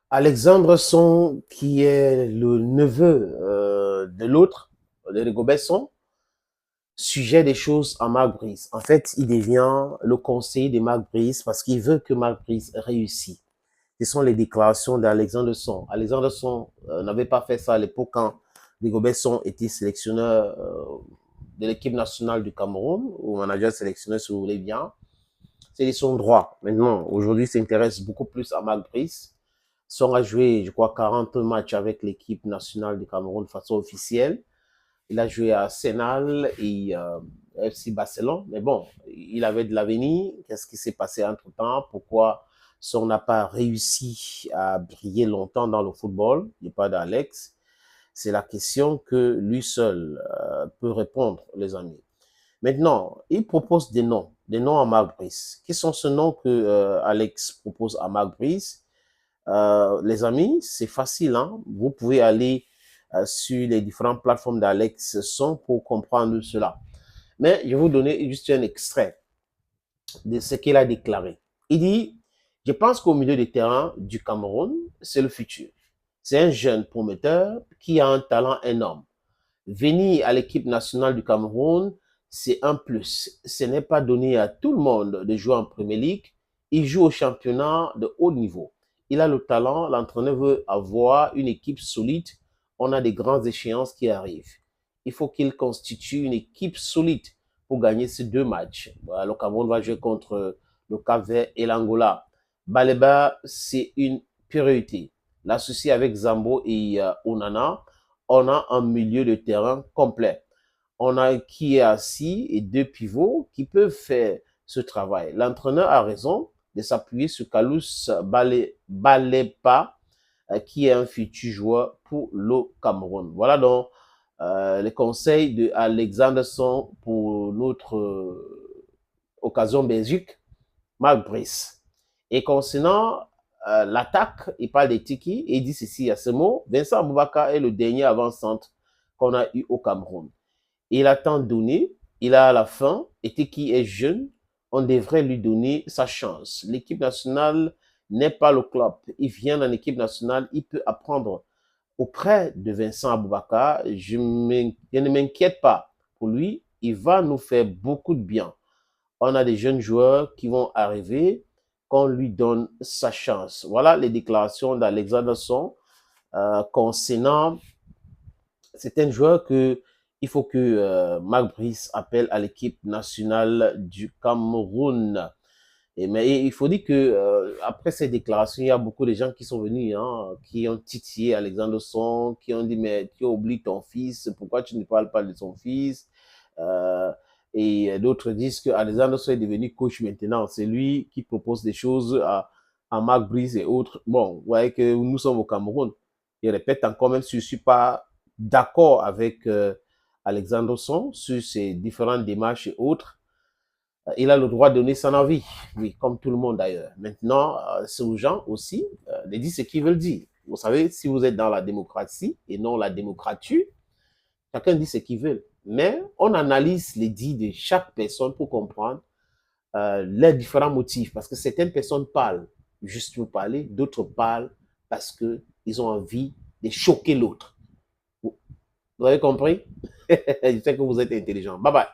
Alexandre Son, qui est le neveu de l'autre, de Rigobert Son, sujet des choses à Marc Brice. En fait, il devient le conseiller de Marc Brice parce qu'il veut que Marc Brice réussisse. Ce sont les déclarations d'Alexandre Son. Alexandre Son n'avait pas fait ça à l'époque quand Rigobert Son était sélectionneur de l'équipe nationale du Cameroun, ou manager sélectionneur, si vous voulez bien. C'est son droit. Maintenant, aujourd'hui, s'intéresse beaucoup plus à Marc Brice. Son a joué, je crois, 40 matchs avec l'équipe nationale du Cameroun de façon officielle. Il a joué à Arsenal et FC Barcelone. Mais bon, il avait de l'avenir. Qu'est-ce qui s'est passé entre-temps? Pourquoi Son n'a pas réussi à briller longtemps dans le football? Il n'y a pas d'Alex. C'est la question que lui seul peut répondre, les amis. Maintenant, il propose des noms à Marc Brice. Quels sont ces noms que Alex propose à Marc Brice? Les amis, c'est facile, hein? Vous pouvez aller sur les différentes plateformes d'Alex Son pour comprendre cela. Mais je vais vous donner juste un extrait de ce qu'il a déclaré. Il dit, je pense qu'au milieu des terrains du Cameroun, c'est le futur. C'est un jeune prometteur qui a un talent énorme. Venir à l'équipe nationale du Cameroun, c'est un plus. Ce n'est pas donné à tout le monde de jouer en Premier League. Il joue au championnat de haut niveau. Il a le talent, l'entraîneur veut avoir une équipe solide. On a des grandes échéances qui arrivent. Il faut qu'il constitue une équipe solide pour gagner ces deux matchs. Le Cameroun va jouer contre le Cap-Vert et l'Angola. Baleba, c'est une priorité. L'associer avec Zambo et Onana, on a un milieu de terrain complet. On a qui est assis et deux pivots qui peuvent faire ce travail. L'entraîneur a raison de s'appuyer sur Kalous Balepa, qui est un futur joueur pour le Cameroun. Voilà donc les conseils de Alexandre Son pour notre occasion Belgique, Marc Brice. Et concernant l'attaque, il parle des Tiki et il dit ceci à ce mot. Vincent Aboubakar est le dernier avant-centre qu'on a eu au Cameroun. Il a tant donné, il a à la fin, et Tiki est jeune, on devrait lui donner sa chance. L'équipe nationale n'est pas le club. Il vient en équipe nationale, il peut apprendre auprès de Vincent Aboubakar. Je ne m'inquiète pas pour lui, il va nous faire beaucoup de bien. On a des jeunes joueurs qui vont arriver, qu'on lui donne sa chance. Voilà les déclarations d'Alexandre Son concernant certains joueurs que il faut que Marc Brice appelle à l'équipe nationale du Cameroun. Mais il faut dire que après ces déclarations, il y a beaucoup de gens qui sont venus, hein, qui ont titillé Alexandre Son, qui ont dit mais tu oublies ton fils, pourquoi tu ne parles pas de son fils? Et d'autres disent que Alexandre Son est devenu coach maintenant. C'est lui qui propose des choses à Marc Brice et autres. Bon, vous voyez que nous sommes au Cameroun. Je répète encore, même si je ne suis pas d'accord avec Alexandre Son sur ses différentes démarches et autres, il a le droit de donner son avis, oui, comme tout le monde d'ailleurs. Maintenant, c'est aux gens aussi de dire ce qu'ils veulent dire. Vous savez, si vous êtes dans la démocratie et non la démocrature, chacun dit ce qu'il veut. Mais on analyse les dits de chaque personne pour comprendre les différents motifs. Parce que certaines personnes parlent juste pour parler, d'autres parlent parce qu'ils ont envie de choquer l'autre. Vous avez compris? Je sais que vous êtes intelligent. Bye bye.